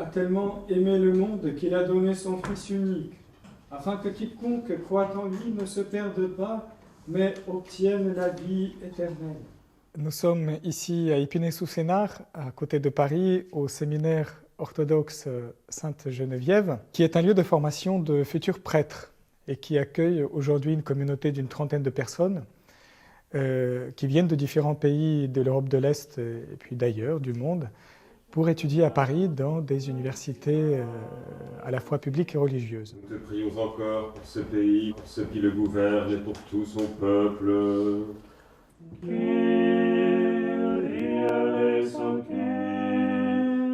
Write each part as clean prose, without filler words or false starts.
a tellement aimé le monde qu'il a donné son Fils unique, afin que quiconque croit en lui ne se perde pas, mais obtienne la vie éternelle. Nous sommes ici à Épinay-sous-Sénart, à côté de Paris, au séminaire orthodoxe Sainte-Geneviève, qui est un lieu de formation de futurs prêtres et qui accueille aujourd'hui une communauté d'une trentaine de personnes qui viennent de différents pays de l'Europe de l'Est et puis d'ailleurs, du monde, pour étudier à Paris dans des universités à la fois publiques et religieuses. Nous te prions encore pour ce pays, pour ceux qui le gouvernent et pour tout son peuple.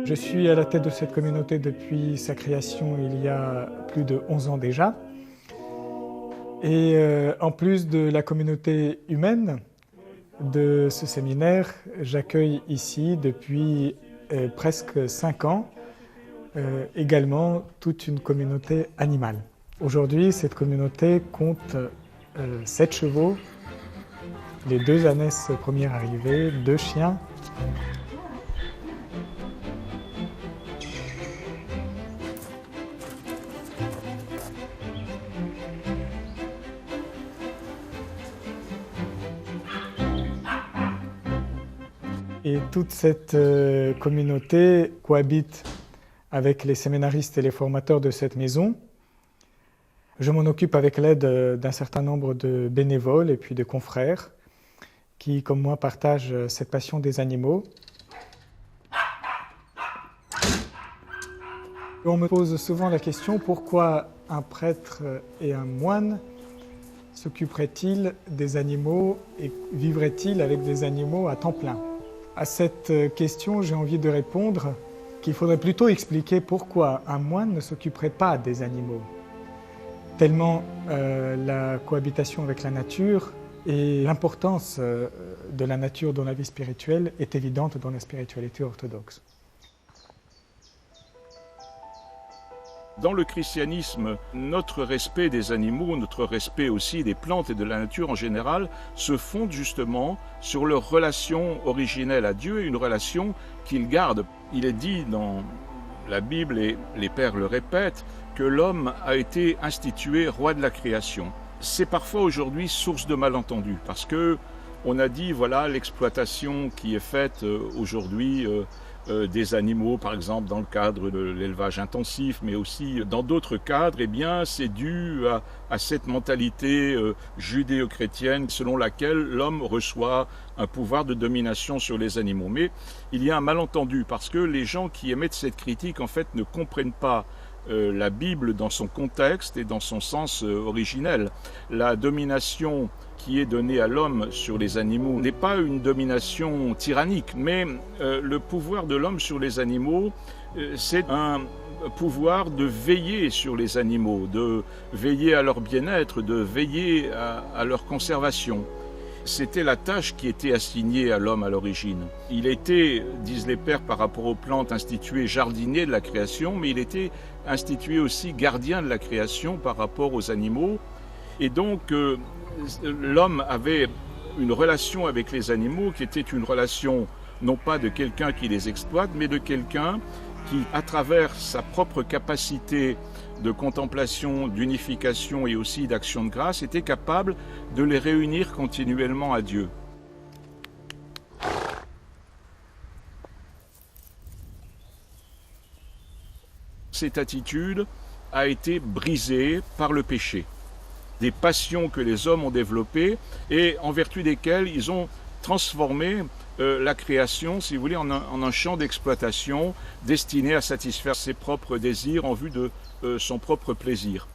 Je suis à la tête de cette communauté depuis sa création il y a plus de 11 ans déjà. Et en plus de la communauté humaine de ce séminaire, j'accueille ici depuis presque 5 ans également toute une communauté animale. Aujourd'hui, cette communauté compte 7 chevaux, les 2 ânesses premières arrivées, 2 chiens. Et toute cette communauté cohabite avec les séminaristes et les formateurs de cette maison. Je m'en occupe avec l'aide d'un certain nombre de bénévoles et puis de confrères qui, comme moi, partagent cette passion des animaux. On me pose souvent la question pourquoi un prêtre et un moine s'occuperaient-ils des animaux et vivraient-ils avec des animaux à temps plein ? À cette question, j'ai envie de répondre qu'il faudrait plutôt expliquer pourquoi un moine ne s'occuperait pas des animaux. Tellement la cohabitation avec la nature et l'importance de la nature dans la vie spirituelle est évidente dans la spiritualité orthodoxe. Dans le christianisme, notre respect des animaux, notre respect aussi des plantes et de la nature en général, se fonde justement sur leur relation originelle à Dieu et une relation qu'ils gardent. Il est dit dans la Bible, et les pères le répètent, que l'homme a été institué roi de la création. C'est parfois aujourd'hui source de malentendus, parce que on a dit, voilà, l'exploitation qui est faite aujourd'hui des animaux, par exemple dans le cadre de l'élevage intensif, mais aussi dans d'autres cadres, eh bien, c'est dû à cette mentalité judéo-chrétienne selon laquelle l'homme reçoit un pouvoir de domination sur les animaux. Mais il y a un malentendu, parce que les gens qui émettent cette critique, en fait, ne comprennent pas la Bible dans son contexte et dans son sens originel. La domination qui est donnée à l'homme sur les animaux n'est pas une domination tyrannique, mais le pouvoir de l'homme sur les animaux, c'est un pouvoir de veiller sur les animaux, de veiller à leur bien-être, de veiller à leur conservation. C'était la tâche qui était assignée à l'homme à l'origine. Il était, disent les pères par rapport aux plantes, institué jardinier de la création, mais il était institué aussi gardien de la création par rapport aux animaux. Et donc, l'homme avait une relation avec les animaux qui était une relation non pas de quelqu'un qui les exploite, mais de quelqu'un qui, à travers sa propre capacité de contemplation, d'unification et aussi d'action de grâce, était capable de les réunir continuellement à Dieu. Cette attitude a été brisée par le péché. Des passions que les hommes ont développées et en vertu desquelles ils ont transformé la création, si vous voulez, en un champ d'exploitation destiné à satisfaire ses propres désirs en vue de son propre plaisir.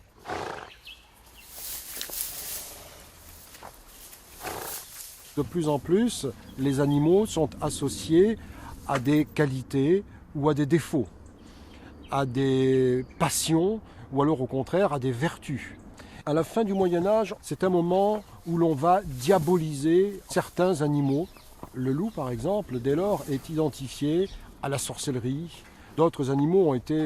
De plus en plus, les animaux sont associés à des qualités ou à des défauts, à des passions ou alors au contraire à des vertus. À la fin du Moyen-Âge, c'est un moment où l'on va diaboliser certains animaux. Le loup, par exemple, dès lors, est identifié à la sorcellerie. D'autres animaux ont été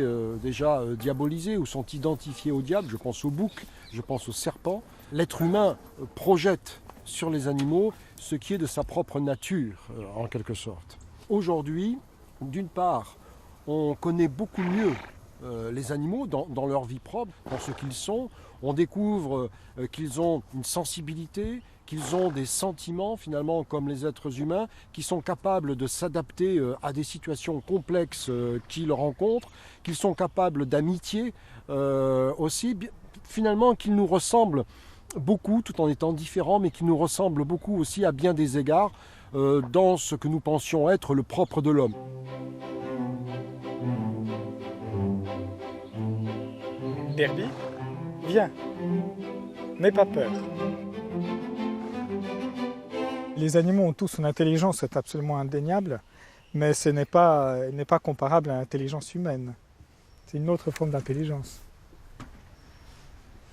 déjà diabolisés ou sont identifiés au diable. Je pense au bouc, je pense au serpent. L'être humain projette sur les animaux ce qui est de sa propre nature, en quelque sorte. Aujourd'hui, d'une part, on connaît beaucoup mieux les animaux dans leur vie propre, dans ce qu'ils sont. On découvre qu'ils ont une sensibilité, qu'ils ont des sentiments finalement comme les êtres humains, qui sont capables de s'adapter à des situations complexes qu'ils rencontrent, qu'ils sont capables d'amitié aussi, finalement qu'ils nous ressemblent beaucoup tout en étant différents, mais qu'ils nous ressemblent beaucoup aussi à bien des égards dans ce que nous pensions être le propre de l'homme. Derby, viens, n'aie pas peur. Les animaux ont tous une intelligence, c'est absolument indéniable, mais ce n'est pas comparable à l'intelligence humaine. C'est une autre forme d'intelligence.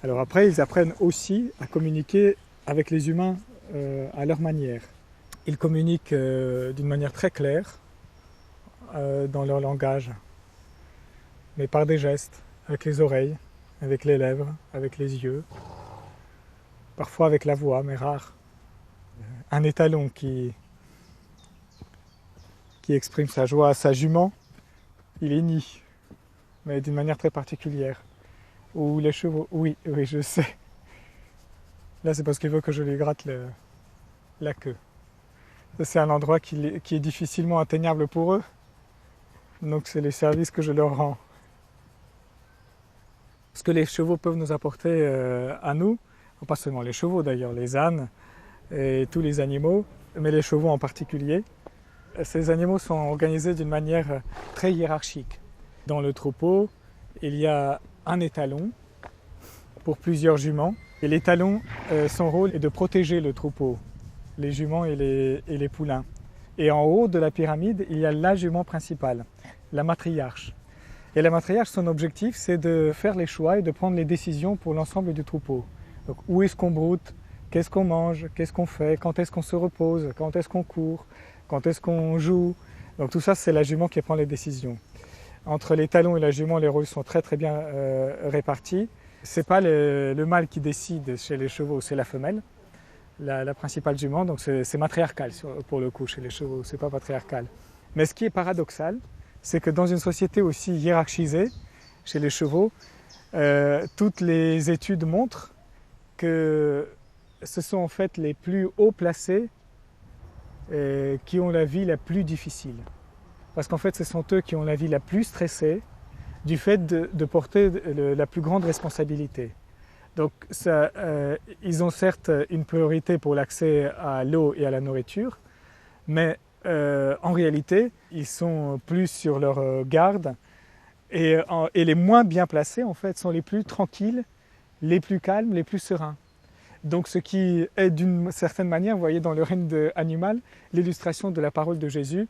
Alors après, ils apprennent aussi à communiquer avec les humains à leur manière. Ils communiquent d'une manière très claire dans leur langage, mais par des gestes, avec les oreilles, avec les lèvres, avec les yeux, parfois avec la voix, mais rare. Un étalon qui exprime sa joie à sa jument, il hennit, mais d'une manière très particulière. Ou les chevaux, oui, je sais. Là, c'est parce qu'il veut que je lui gratte la queue. C'est un endroit qui est difficilement atteignable pour eux, donc c'est les services que je leur rends. Ce que les chevaux peuvent nous apporter à nous, pas seulement les chevaux d'ailleurs, les ânes et tous les animaux, mais les chevaux en particulier, ces animaux sont organisés d'une manière très hiérarchique. Dans le troupeau, il y a un étalon pour plusieurs juments. Et l'étalon, son rôle est de protéger le troupeau, les juments et les poulains. Et en haut de la pyramide, il y a la jument principale, la matriarche. Et la matriarche, son objectif, c'est de faire les choix et de prendre les décisions pour l'ensemble du troupeau. Donc, où est-ce qu'on broute, qu'est-ce qu'on mange, qu'est-ce qu'on fait, quand est-ce qu'on se repose, quand est-ce qu'on court, quand est-ce qu'on joue. Donc tout ça, c'est la jument qui prend les décisions. Entre les talons et la jument, les rôles sont très très bien répartis. Ce n'est pas le mâle qui décide chez les chevaux, c'est la femelle, la principale jument. Donc c'est matriarcal pour le coup chez les chevaux, c'est pas patriarcal. Mais ce qui est paradoxal, c'est que dans une société aussi hiérarchisée, chez les chevaux, toutes les études montrent que ce sont en fait les plus haut placés qui ont la vie la plus difficile. Parce qu'en fait, ce sont eux qui ont la vie la plus stressée du fait de porter la plus grande responsabilité. Donc, ils ont certes une priorité pour l'accès à l'eau et à la nourriture, mais en réalité, ils sont plus sur leur garde et les moins bien placés, en fait, sont les plus tranquilles, les plus calmes, les plus sereins. Donc ce qui est d'une certaine manière, vous voyez dans le règne animal, l'illustration de la parole de Jésus,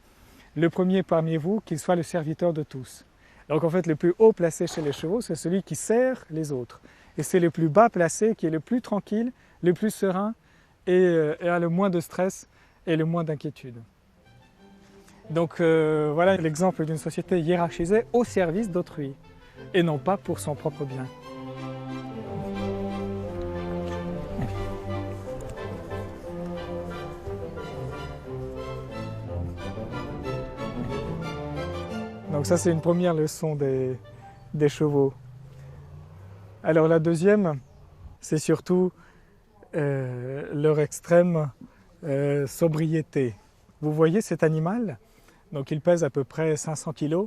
le premier parmi vous, qu'il soit le serviteur de tous. Donc en fait, le plus haut placé chez les chevaux, c'est celui qui sert les autres. Et c'est le plus bas placé qui est le plus tranquille, le plus serein et a le moins de stress et le moins d'inquiétude. Donc voilà l'exemple d'une société hiérarchisée au service d'autrui et non pas pour son propre bien. Donc ça, c'est une première leçon des chevaux. Alors la deuxième, c'est surtout leur extrême sobriété. Vous voyez cet animal, donc il pèse à peu près 500 kg.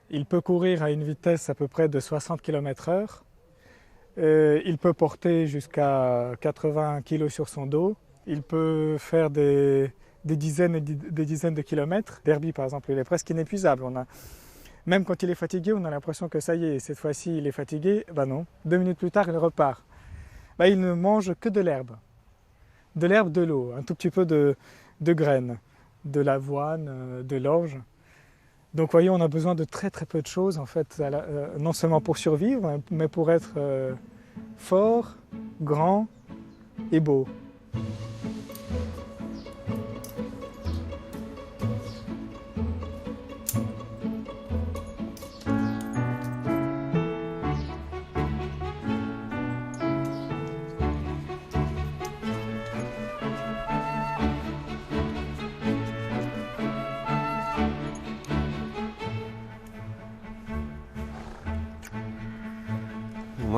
Il peut courir à une vitesse à peu près de 60 km/h. Il peut porter jusqu'à 80 kg sur son dos. Il peut faire des dizaines et des dizaines de kilomètres. Derby, par exemple, il est presque inépuisable. Même quand il est fatigué, on a l'impression que ça y est, cette fois-ci, il est fatigué. Ben non, 2 minutes plus tard, il repart. Ben, il ne mange que de l'herbe, de l'eau, un tout petit peu de graines, de l'avoine, de l'orge. Donc, vous voyez, on a besoin de très très peu de choses, en fait, non seulement pour survivre, mais pour être fort, grand et beau.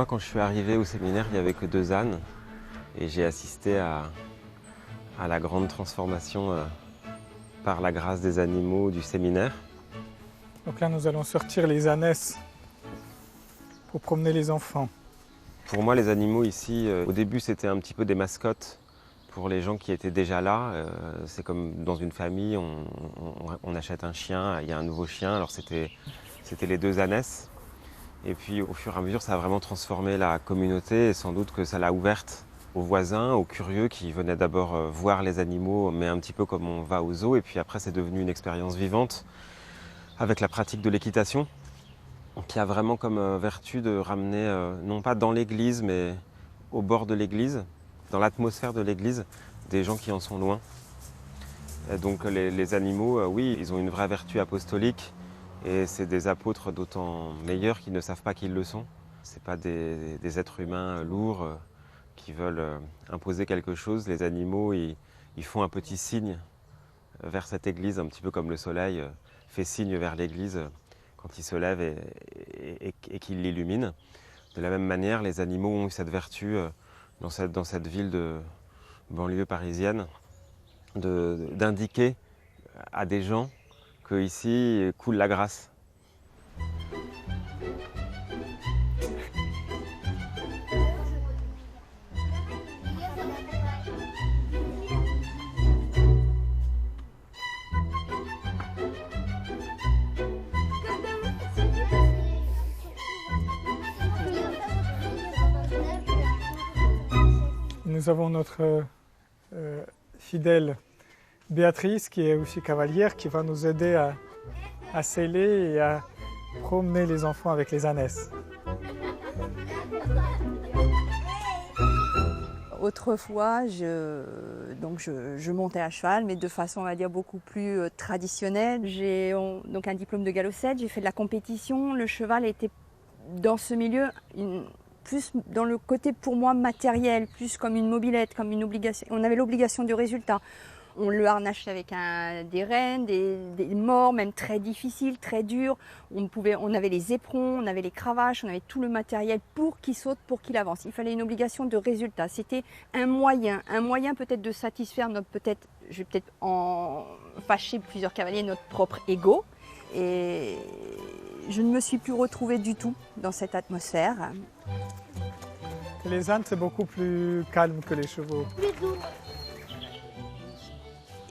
Moi, quand je suis arrivé au séminaire, il n'y avait que 2 ânes et j'ai assisté à la grande transformation par la grâce des animaux du séminaire. Donc là, nous allons sortir les ânesses pour promener les enfants. Pour moi, les animaux ici, au début, c'était un petit peu des mascottes pour les gens qui étaient déjà là. C'est comme dans une famille, on achète un chien, il y a un nouveau chien. Alors c'était les 2 ânesses. Et puis au fur et à mesure, ça a vraiment transformé la communauté et sans doute que ça l'a ouverte aux voisins, aux curieux qui venaient d'abord voir les animaux, mais un petit peu comme on va au zoo. Et puis après, c'est devenu une expérience vivante avec la pratique de l'équitation, qui a vraiment comme vertu de ramener, non pas dans l'église, mais au bord de l'église, dans l'atmosphère de l'église, des gens qui en sont loin. Et donc les animaux, oui, ils ont une vraie vertu apostolique. Et c'est des apôtres d'autant meilleurs qu'ils ne savent pas qu'ils le sont. Ce n'est pas des êtres humains lourds qui veulent imposer quelque chose. Les animaux, ils font un petit signe vers cette église, un petit peu comme le soleil fait signe vers l'église quand il se lève et qu'il l'illumine. De la même manière, les animaux ont eu cette vertu dans cette ville de banlieue parisienne d'indiquer à des gens qu'ici coule la grâce. Nous avons notre fidèle Béatrice, qui est aussi cavalière, qui va nous aider à sceller et à promener les enfants avec les ânesses. Autrefois, je montais à cheval, mais de façon, on va dire, beaucoup plus traditionnelle. J'ai donc un diplôme de galopette, j'ai fait de la compétition. Le cheval était dans ce milieu plus dans le côté, pour moi, matériel, plus comme une mobilette, comme une obligation. On avait l'obligation du résultat. On le harnachait avec des rênes, des morts, même très difficiles, très durs. On avait les éperons, on avait les cravaches, on avait tout le matériel pour qu'il saute, pour qu'il avance. Il fallait une obligation de résultat. C'était un moyen peut-être de satisfaire je vais peut-être en fâcher plusieurs cavaliers, notre propre ego. Et je ne me suis plus retrouvée du tout dans cette atmosphère. Les ânes, c'est beaucoup plus calme que les chevaux.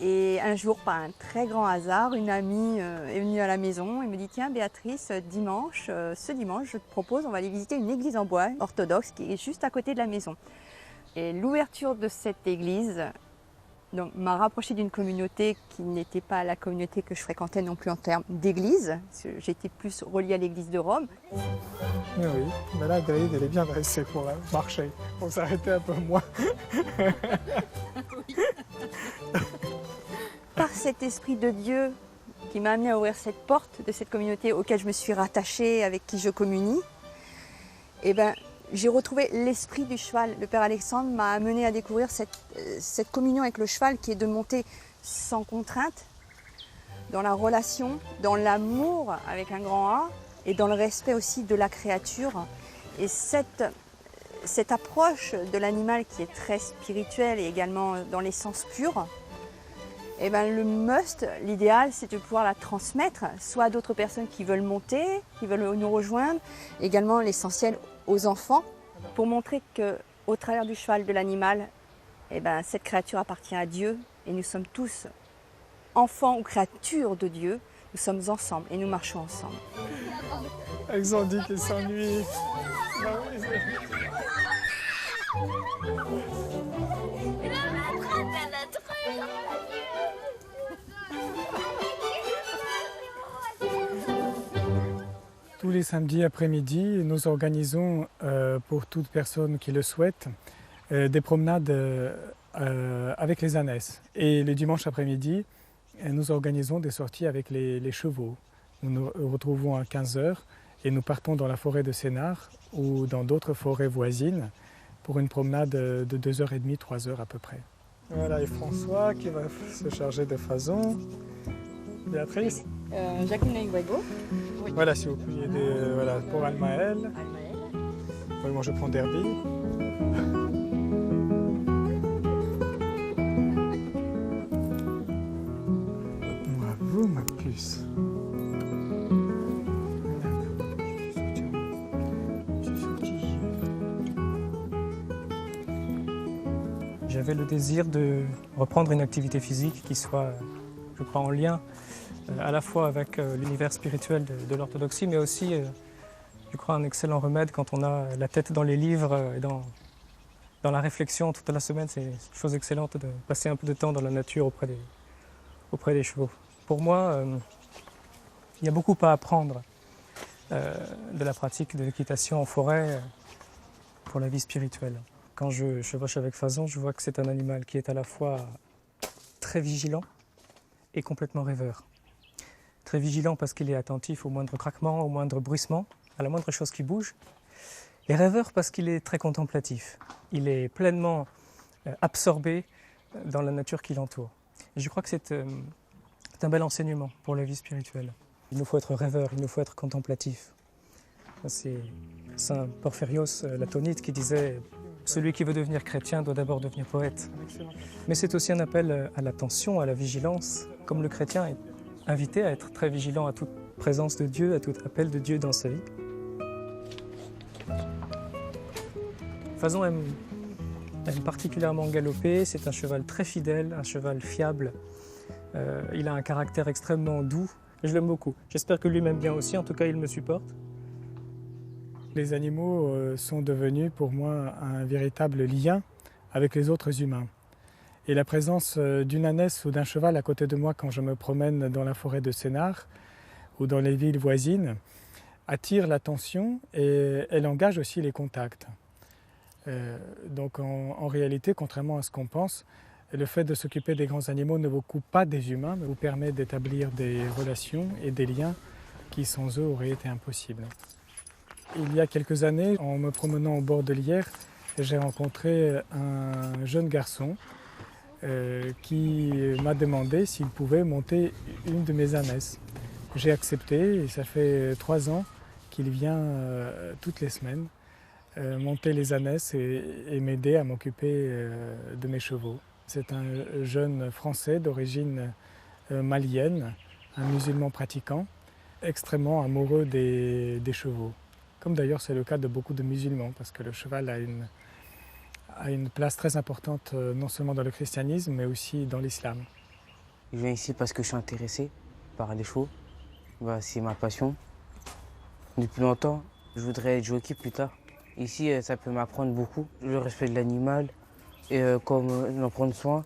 Et un jour, par un très grand hasard, une amie est venue à la maison et me dit « Tiens Béatrice, ce dimanche, je te propose, on va aller visiter une église en bois orthodoxe qui est juste à côté de la maison. » Et l'ouverture de cette église m'a rapprochée d'une communauté qui n'était pas la communauté que je fréquentais non plus en termes d'église. J'étais plus reliée à l'église de Rome. Oui, mais là, David, elle est bien dressée pour marcher, pour s'arrêter un peu moins. Par cet esprit de Dieu qui m'a amené à ouvrir cette porte de cette communauté auquel je me suis rattachée, avec qui je communie, j'ai retrouvé l'esprit du cheval. Le Père Alexandre m'a amené à découvrir cette communion avec le cheval qui est de monter sans contrainte, dans la relation, dans l'amour avec un grand A et dans le respect aussi de la créature. Et cette approche de l'animal qui est très spirituelle et également dans l'essence pure, le must, l'idéal, c'est de pouvoir la transmettre, soit à d'autres personnes qui veulent monter, qui veulent nous rejoindre, également l'essentiel aux enfants, pour montrer qu'au travers du cheval, de l'animal, cette créature appartient à Dieu et nous sommes tous enfants ou créatures de Dieu, nous sommes ensemble et nous marchons ensemble. Ils ont dit qu'ils s'ennuient. Tous les samedis après-midi, nous organisons pour toute personne qui le souhaite des promenades avec les ânesses. Et le dimanche après-midi, nous organisons des sorties avec les chevaux. Nous nous retrouvons à 15h et nous partons dans la forêt de Sénart ou dans d'autres forêts voisines pour une promenade de 2h30, 3h à peu près. Voilà, et François qui va se charger de Fason. Béatrice. Jacqueline Higuago. Voilà, si vous pouviez aider pour Almaël. Moi, je prends Derby. Bravo, ma puce. J'avais le désir de reprendre une activité physique qui soit, je crois, en lien à la fois avec l'univers spirituel de l'orthodoxie, mais aussi, je crois, un excellent remède quand on a la tête dans les livres et dans la réflexion toute la semaine. C'est une chose excellente de passer un peu de temps dans la nature auprès des chevaux. Pour moi, il y a beaucoup à apprendre de la pratique de l'équitation en forêt pour la vie spirituelle. Quand je chevauche avec Fason, je vois que c'est un animal qui est à la fois très vigilant et complètement rêveur. Très vigilant parce qu'il est attentif au moindre craquement, au moindre bruissement, à la moindre chose qui bouge. Et rêveur parce qu'il est très contemplatif. Il est pleinement absorbé dans la nature qui l'entoure. Et je crois que c'est un bel enseignement pour la vie spirituelle. Il nous faut être rêveur, il nous faut être contemplatif. C'est Saint Porphyrios l'Atonite qui disait « Celui qui veut devenir chrétien doit d'abord devenir poète ». Mais c'est aussi un appel à l'attention, à la vigilance, comme le chrétien est invité à être très vigilant à toute présence de Dieu, à tout appel de Dieu dans sa vie. Fason aime particulièrement galoper, c'est un cheval très fidèle, un cheval fiable. Il a un caractère extrêmement doux, et je l'aime beaucoup. J'espère que lui m'aime bien aussi, en tout cas il me supporte. Les animaux sont devenus pour moi un véritable lien avec les autres humains. Et la présence d'une ânesse ou d'un cheval à côté de moi quand je me promène dans la forêt de Sénart ou dans les villes voisines attire l'attention et elle engage aussi les contacts. Donc en réalité, contrairement à ce qu'on pense, le fait de s'occuper des grands animaux ne vous coupe pas des humains, mais vous permet d'établir des relations et des liens qui sans eux auraient été impossibles. Il y a quelques années, en me promenant au bord de l'Yerres, j'ai rencontré un jeune garçon qui m'a demandé s'il pouvait monter une de mes ânesses. J'ai accepté et ça fait 3 ans qu'il vient toutes les semaines monter les ânesses et m'aider à m'occuper de mes chevaux. C'est un jeune Français d'origine malienne, un musulman pratiquant, extrêmement amoureux des chevaux. Comme d'ailleurs c'est le cas de beaucoup de musulmans, parce que le cheval a une place très importante non seulement dans le christianisme, mais aussi dans l'islam. Je viens ici parce que je suis intéressé par les chevaux. C'est ma passion. Depuis longtemps, je voudrais être jockey plus tard. Ici, ça peut m'apprendre beaucoup, le respect de l'animal et comme en prendre soin.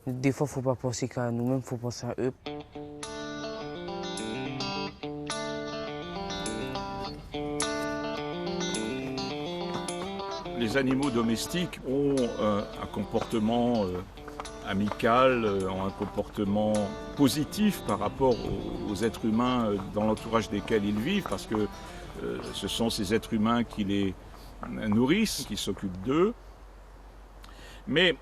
Des fois, il ne faut pas penser qu'à nous-mêmes, il faut penser à eux. Les animaux domestiques ont un comportement amical, ont un comportement positif par rapport aux êtres humains dans l'entourage desquels ils vivent, parce que ce sont ces êtres humains qui les nourrissent, qui s'occupent d'eux. Mais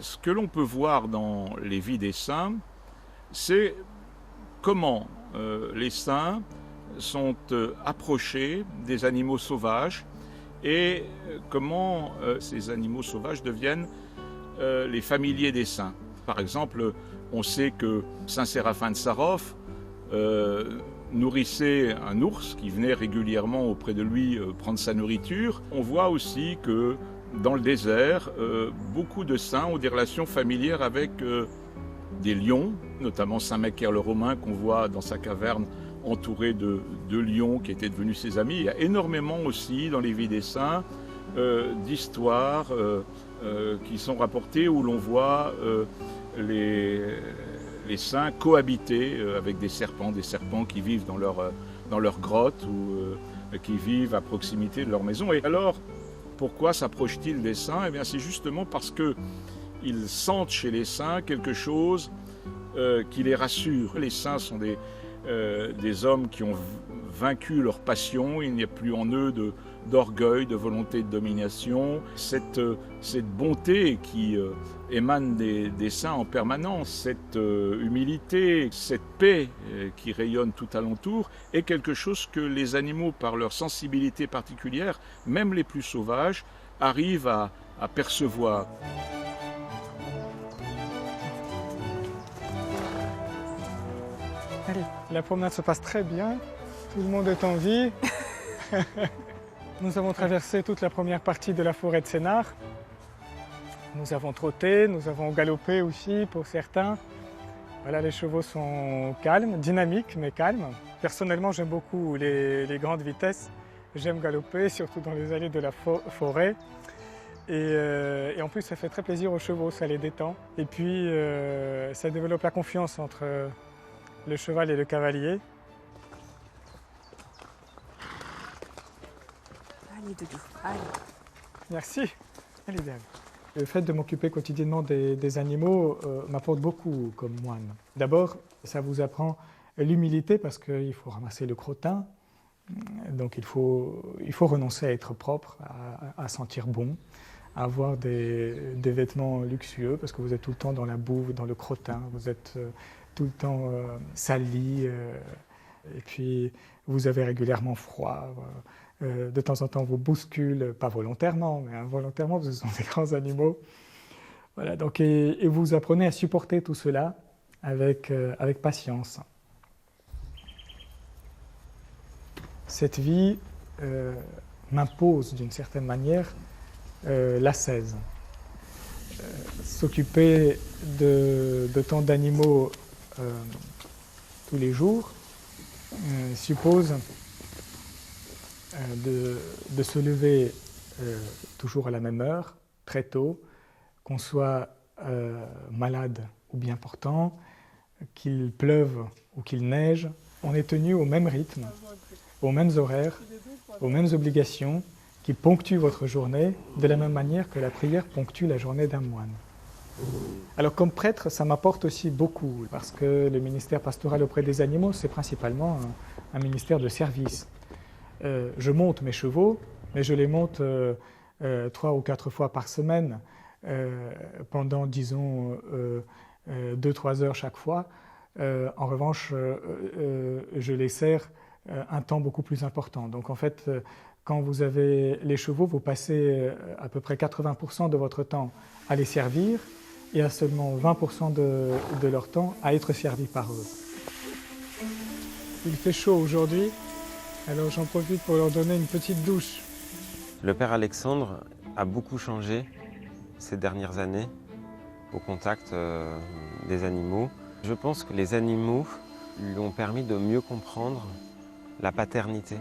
ce que l'on peut voir dans les vies des saints, c'est comment les saints sont approchés des animaux sauvages et comment ces animaux sauvages deviennent les familiers des saints. Par exemple, on sait que saint Séraphin de Sarov nourrissait un ours qui venait régulièrement auprès de lui prendre sa nourriture. On voit aussi que dans le désert, beaucoup de saints ont des relations familières avec des lions, notamment saint Macaire le Romain qu'on voit dans sa caverne entouré de lions qui étaient devenus ses amis. Il y a énormément aussi dans les vies des saints d'histoires qui sont rapportées où l'on voit les saints cohabiter avec des serpents qui vivent dans leur grotte ou qui vivent à proximité de leur maison. Et alors, pourquoi s'approchent-ils des saints? Eh bien, c'est justement parce qu'ils sentent chez les saints quelque chose qui les rassure. Les saints sont des hommes qui ont vaincu leur passion. Il n'y a plus en eux d'orgueil, de volonté de domination. Cette bonté qui émane des saints en permanence, cette humilité, cette paix qui rayonne tout alentour, est quelque chose que les animaux, par leur sensibilité particulière, même les plus sauvages, arrivent à percevoir. Allez, la promenade se passe très bien, tout le monde est en vie. Nous avons traversé toute la première partie de la forêt de Sénart. Nous avons trotté, nous avons galopé aussi pour certains. Voilà, les chevaux sont calmes, dynamiques mais calmes. Personnellement, j'aime beaucoup les grandes vitesses. J'aime galoper, surtout dans les allées de la forêt. Et en plus, ça fait très plaisir aux chevaux, ça les détend. Et puis, ça développe la confiance entre le cheval et le cavalier. Allez, Doudou, allez. Merci. Allez, Dave. Le fait de m'occuper quotidiennement des animaux m'apporte beaucoup comme moine. D'abord, ça vous apprend l'humilité parce qu'il faut ramasser le crottin. Donc il faut renoncer à être propre, à sentir bon, à avoir des vêtements luxueux parce que vous êtes tout le temps dans la boue, dans le crottin, vous êtes tout le temps sali, et puis vous avez régulièrement froid. De temps en temps, on vous bouscule, pas volontairement, mais involontairement, parce que ce sont des grands animaux. Voilà, donc, et vous apprenez à supporter tout cela avec patience. Cette vie m'impose d'une certaine manière l'ascèse. S'occuper de tant d'animaux tous les jours suppose de se lever toujours à la même heure, très tôt, qu'on soit malade ou bien portant, qu'il pleuve ou qu'il neige. On est tenu au même rythme, aux mêmes horaires, aux mêmes obligations qui ponctuent votre journée de la même manière que la prière ponctue la journée d'un moine. Alors comme prêtre, ça m'apporte aussi beaucoup parce que le ministère pastoral auprès des animaux, c'est principalement un ministère de service. Je monte mes chevaux, mais je les monte 3 ou 4 fois par semaine pendant, disons, 2-3 heures chaque fois. En revanche, je les sers un temps beaucoup plus important. Donc en fait, quand vous avez les chevaux, vous passez à peu près 80% de votre temps à les servir et à seulement 20% de leur temps à être servi par eux. Il fait chaud aujourd'hui, alors j'en profite pour leur donner une petite douche. Le père Alexandre a beaucoup changé ces dernières années au contact des animaux. Je pense que les animaux lui ont permis de mieux comprendre la paternité.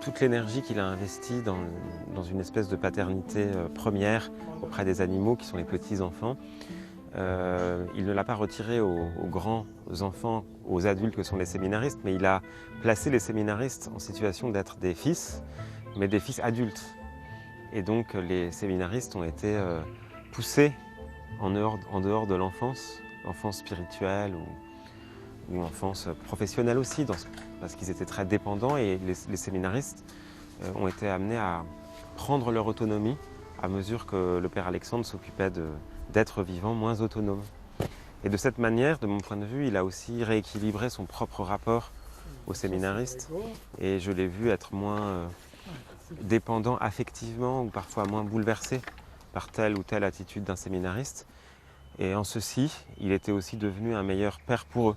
Toute l'énergie qu'il a investie dans une espèce de paternité première auprès des animaux qui sont les petits-enfants, il ne l'a pas retirée aux grands enfants, aux adultes que sont les séminaristes, mais il a placé les séminaristes en situation d'être des fils, mais des fils adultes. Et donc les séminaristes ont été poussés en dehors de l'enfance spirituelle ou enfance professionnelle aussi, parce qu'ils étaient très dépendants et les séminaristes ont été amenés à prendre leur autonomie à mesure que le père Alexandre s'occupait d'êtres vivants moins autonomes. Et de cette manière, de mon point de vue, il a aussi rééquilibré son propre rapport aux séminaristes et je l'ai vu être moins dépendant affectivement ou parfois moins bouleversé par telle ou telle attitude d'un séminariste. Et en ceci, il était aussi devenu un meilleur père pour eux.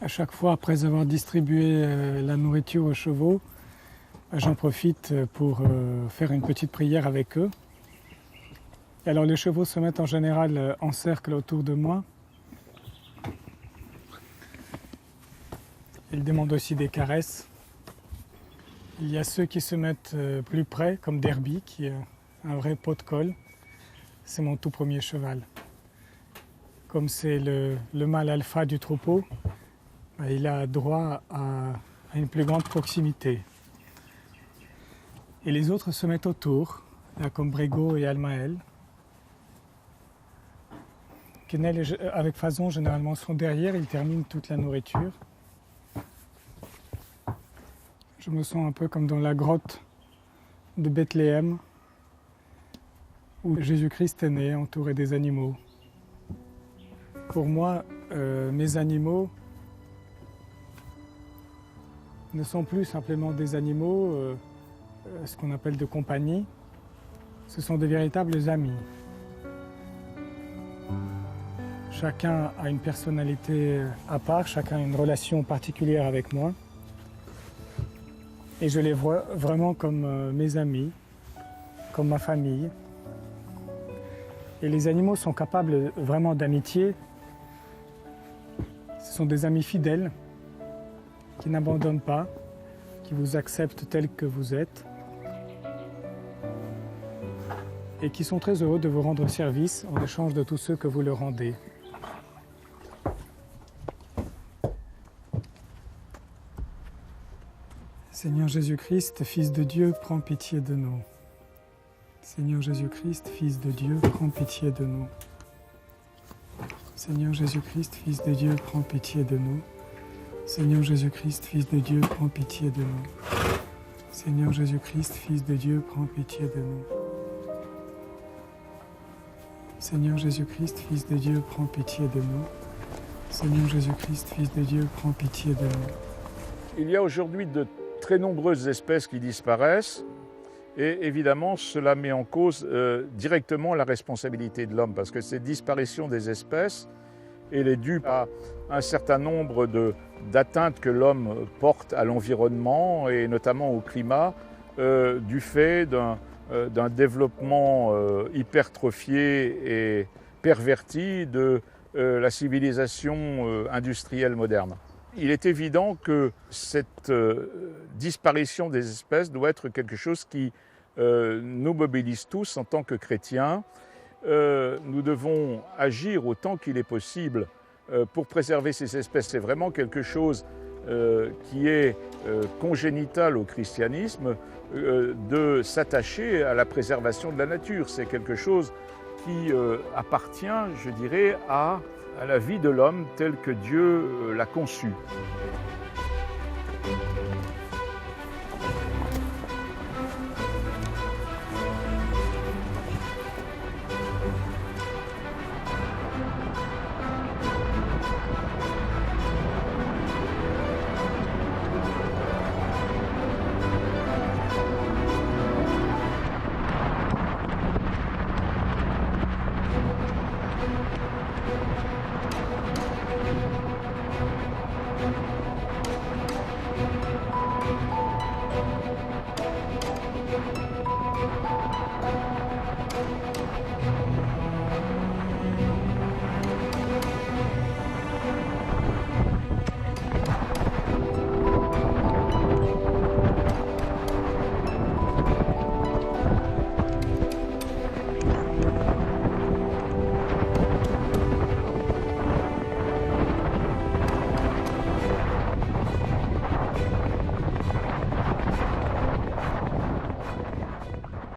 À chaque fois, après avoir distribué la nourriture aux chevaux, j'en profite pour faire une petite prière avec eux. Et alors les chevaux se mettent en général en cercle autour de moi. Ils demandent aussi des caresses. Il y a ceux qui se mettent plus près, comme Derby, qui est un vrai pot de colle. C'est mon tout premier cheval. Comme c'est le mâle alpha du troupeau, il a droit à une plus grande proximité. Et les autres se mettent autour, là, comme Brégo et Almaël. Quesnel avec Fason généralement sont derrière, ils terminent toute la nourriture. Je me sens un peu comme dans la grotte de Bethléem, où Jésus-Christ est né, entouré des animaux. Pour moi, mes animaux ne sont plus simplement des animaux, ce qu'on appelle de compagnie. Ce sont des véritables amis. Chacun a une personnalité à part, chacun a une relation particulière avec moi. Et je les vois vraiment comme mes amis, comme ma famille. Et les animaux sont capables vraiment d'amitié. Ce sont des amis fidèles qui n'abandonnent pas, qui vous acceptent tel que vous êtes et qui sont très heureux de vous rendre service en échange de tous ceux que vous leur rendez. Seigneur Jésus-Christ, Fils de Dieu, prends pitié de nous. Seigneur Jésus-Christ, Fils de Dieu, prends pitié de nous. Seigneur Jésus-Christ, Fils de Dieu, prends pitié de nous. Seigneur Jésus-Christ, Fils de Dieu, prends pitié de nous. Seigneur Jésus-Christ, Fils de Dieu, prends pitié de nous. Seigneur Jésus-Christ, Fils de Dieu, prends pitié de nous. Seigneur Jésus-Christ, Fils de Dieu, prends pitié de nous. Il y a aujourd'hui de très nombreuses espèces qui disparaissent et évidemment cela met en cause directement la responsabilité de l'homme parce que cette disparition des espèces elle est due à un certain nombre d'atteintes que l'homme porte à l'environnement et notamment au climat du fait d'un développement hypertrophié et perverti de la civilisation industrielle moderne. Il est évident que cette disparition des espèces doit être quelque chose qui nous mobilise tous en tant que chrétiens. Nous devons agir autant qu'il est possible pour préserver ces espèces. C'est vraiment quelque chose qui est congénital au christianisme, de s'attacher à la préservation de la nature. C'est quelque chose qui appartient, je dirais, à la vie de l'homme telle que Dieu l'a conçue.